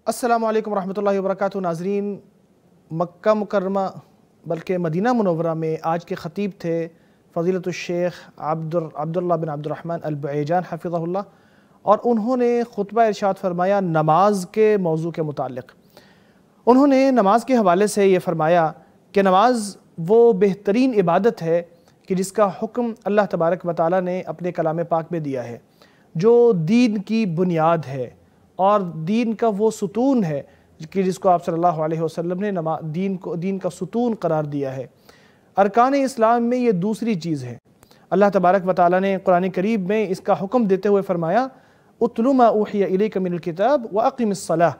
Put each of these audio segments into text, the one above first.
अस्सलामु अलैकुम रहमतुल्लाहि व बरकातुहू। नाज़रीन, मक्का मुकर्रमा बल्कि मदीना मुनव्वरा में आज के ख़तीब थे फ़ज़ीलतुश्शेख अब्दुल्लाह बिन अब्दुर्रहमान अल-बुऐजान हफ़िज़हुल्लाह, और उन्होंने ख़ुतबा इरशाद फ़रमाया नमाज के मौजू के मुतालिक। उन्होंने नमाज के हवाले से ये फ़रमाया कि नमाज वो बेहतरीन इबादत है कि जिसका हुक्म अल्लाह तबारक व तआला ने अपने कलाम पाक में दिया है, जो दीन की बुनियाद है और दीन का वो सुतून है कि जिसको आप सल्लल्लाहु अलैहि वसल्लम ने दीन का सुतून करार दिया है। अरकान इस्लाम में ये दूसरी चीज़ है। अल्लाह तबारक व तआला ने कुरान करीम में इसका हुक्म देते हुए फ़रमाया उतलु मा उहिया इलैका मिनल किताब व अक़िमिस सलाह।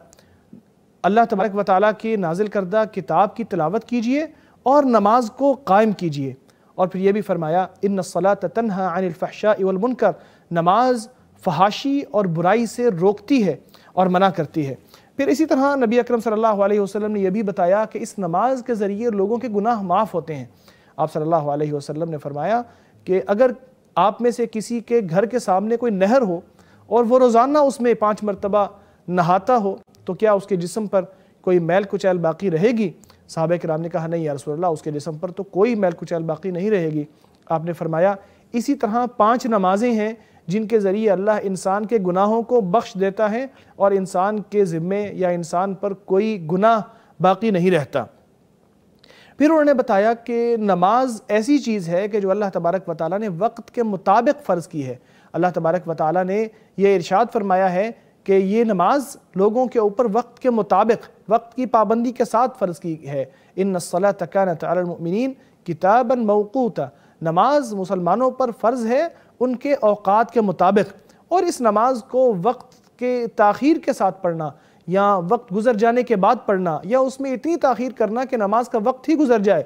अल्लाह तबारक व तआला के नाजिल करदा किताब की तिलावत कीजिए और नमाज को कायम कीजिए। और फिर ये भी फ़रमाया इन्नस्सलात तन्हा अनिल फ़हशाइ वल मुनकर, नमाज फहाशी और बुराई से रोकती है और मना करती है। फिर इसी तरह नबी अकरम सल्लल्लाहु अलैहि वसल्लम ने यह भी बताया कि इस नमाज के ज़रिए लोगों के गुनाह माफ़ होते हैं। आप सल्लल्लाहु अलैहि वसल्लम ने फरमाया कि अगर आप में से किसी के घर के सामने कोई नहर हो और वो रोज़ाना उसमें 5 मरतबा नहाता हो, तो क्या उसके जिस्म पर कोई मैल कुचैल बाकी रहेगी? सहाबा किराम ने कहा नहीं या रसूल अल्लाह, उसके जिस्म पर तो कोई मैल कुचैल बाकी नहीं रहेगी। आपने फरमाया इसी तरह 5 नमाजें हैं जिनके ज़रिए अल्लाह इंसान के गुनाहों को बख्श देता है और इंसान के ज़िम्मे या इंसान पर कोई गुनाह बाकी नहीं रहता। फिर उन्होंने बताया कि नमाज ऐसी चीज़ है कि जो अल्लाह तबारक व तआला ने वक्त के मुताबिक फ़र्ज़ की है। अल्लाह तबारक व तआला ने यह इरशाद फरमाया है कि ये नमाज लोगों के ऊपर वक्त के मुताबिक, वक्त की पाबंदी के साथ फ़र्ज़ की है। इन्नस्सलात कानत अलल मुमिनीन किताबन मौक़ूता, नमाज मुसलमानों पर फ़र्ज़ है उनके औक़ात के मुताबिक। और इस नमाज को वक्त के ताख़ीर के साथ पढ़ना या वक्त गुज़र जाने के बाद पढ़ना या उसमें इतनी ताख़ीर करना कि नमाज का वक्त ही गुज़र जाए,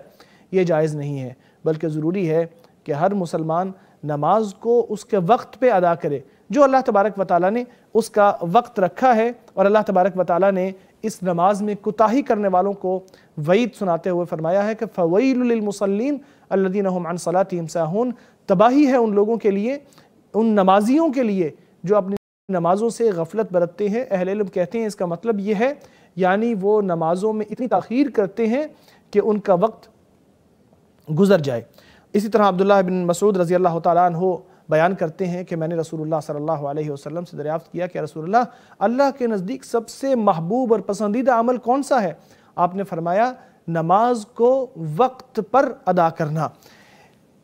ये जायज़ नहीं है। बल्कि ज़रूरी है कि हर मुसलमान नमाज को उसके वक्त पे अदा करे जो अल्लाह तबारक व तआला ने उसका वक्त रखा है। और अल्लाह तबारक व तआला ने इस नमाज में कुताही करने वालों को वईद सुनाते हुए फरमाया है कि फ़वैलुल लिल मुसल्लीन अल्लज़ीना हुम अन सलातिहिम साहून, तबाही है उन लोगों के लिए, उन नमाजियों के लिए जो अपनी नमाज़ों से गफलत बरतते हैं। अहले इल्म कहते हैं इसका मतलब ये है यानी वो नमाज़ों में इतनी ताख़ीर करते हैं कि उनका वक्त गुज़र जाए। इसी तरह अब्दुल्लाह बिन मसूद रज़ी अल्लाह तआला अन्हु बयान करते हैं कि मैंने रसूलुल्लाह सल्लल्लाहु अलैहि वसल्लम से दरियाफ़्त किया कि रसूलुल्लाह, अल्लाह के नज़दीक सबसे महबूब और पसंदीदा अमल कौन सा है? आपने फरमाया नमाज को वक्त पर अदा करना।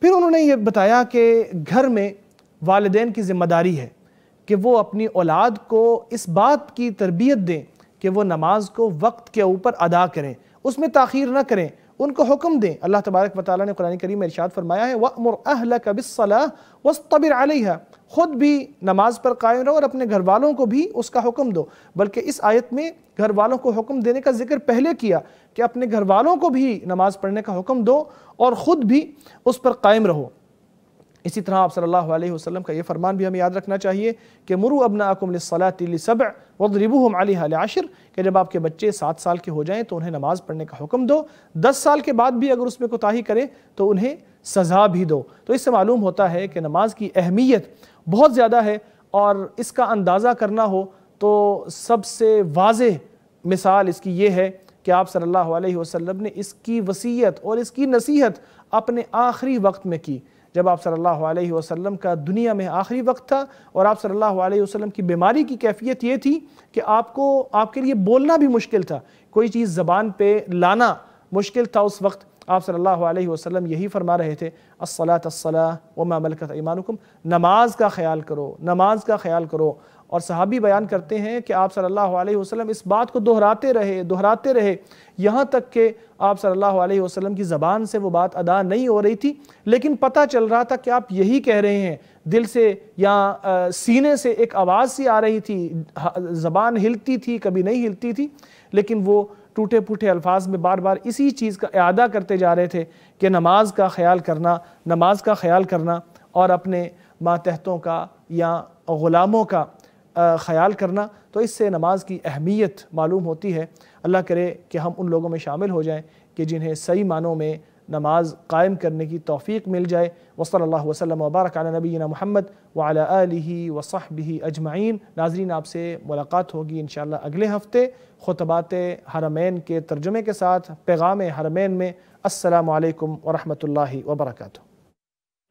फिर उन्होंने ये बताया कि घर में वालिदैन की ज़िम्मेदारी है कि वो अपनी औलाद को इस बात की तरबियत दें कि वो नमाज को वक्त के ऊपर अदा करें, उसमें ताख़ीर न करें, उनको हुक्म दें। अल्लाह तबारक व तआला ने कुरान करीम में इरशाद फरमाया है वअमुर अहलका बिस्सलाह वस्तबिर अलैहा, खुद भी नमाज पर कायम रहो और अपने घर वालों को भी उसका हुक्म दो। बल्कि इस आयत में घर वालों को हुक्म देने का जिक्र पहले किया कि अपने घर वालों को भी नमाज पढ़ने का हुक्म दो और ख़ुद भी उस पर कायम रहो। इसी तरह आप सल्लल्लाहु अलैहि वसल्लम का ये फरमान भी हमें याद रखना चाहिए कि मुरू अब्नाअकुम लिस्सलाति लिसब्अ वद्रिबूहुम अलैहा लिअश्र, कि जब आपके बच्चे 7 साल के हो जाएं तो उन्हें नमाज पढ़ने का हुक्म दो। 10 साल के बाद भी अगर उसमें कोताही करें तो उन्हें सज़ा भी दो। तो इससे मालूम होता है कि नमाज की अहमियत बहुत ज़्यादा है। और इसका अंदाज़ा करना हो तो सबसे वाज़ेह मिसाल इसकी ये है कि आप सल्लल्लाहु अलैहि वसल्लम ने इसकी वसीयत और इसकी नसीहत अपने आखिरी वक्त में की, जब आप सल्लल्लाहु अलैहि वसल्लम का दुनिया में आखिरी वक्त था और आप सल्लल्लाहु अलैहि वसल्लम की बीमारी की कैफियत ये थी कि आपके लिए बोलना भी मुश्किल था, कोई चीज़ ज़बान पे लाना मुश्किल था। उस वक्त आप सल्लल्लाहु अलैहि वसल्लम यही फरमा रहे थे अस्सलात अस्सलाह व मा मलकत ऐमानुकुम, नमाज का ख्याल करो, नमाज का ख्याल करो। और सहाबी बयान करते हैं कि आप सल्लल्लाहु अलैहि वसल्लम इस बात को दोहराते रहे यहाँ तक कि आप सल्लल्लाहु अलैहि वसल्लम की ज़बान से वो बात अदा नहीं हो रही थी, लेकिन पता चल रहा था कि आप यही कह रहे हैं, दिल से या सीने से एक आवाज़ सी आ रही थी, ज़बान हिलती थी कभी नहीं हिलती थी, लेकिन वो टूटे फूटे अल्फाज में बार बार इसी चीज़ का इआदा करते जा रहे थे कि नमाज का ख्याल करना, नमाज का ख्याल करना और अपने मातहतों का या ग़ुलामों का ख्याल करना। तो इससे नमाज की अहमियत मालूम होती है। अल्लाह करे कि हम उन लोगों में शामिल हो जाएं कि जिन्हें सही मानों में نماز قائم کرنے کی توفیق مل جائے۔ وصلی اللہ وسلم وبارک علی نبینا محمد وعلی آلہ وصحبہ اجمعین۔ ناظرین، آپ سے ملاقات ہوگی انشاءاللہ اگلے ہفتے خطبات حرمین کے ترجمے کے ساتھ۔ پیغام حرمین میں۔ السلام علیکم ورحمۃ اللہ وبرکاتہ۔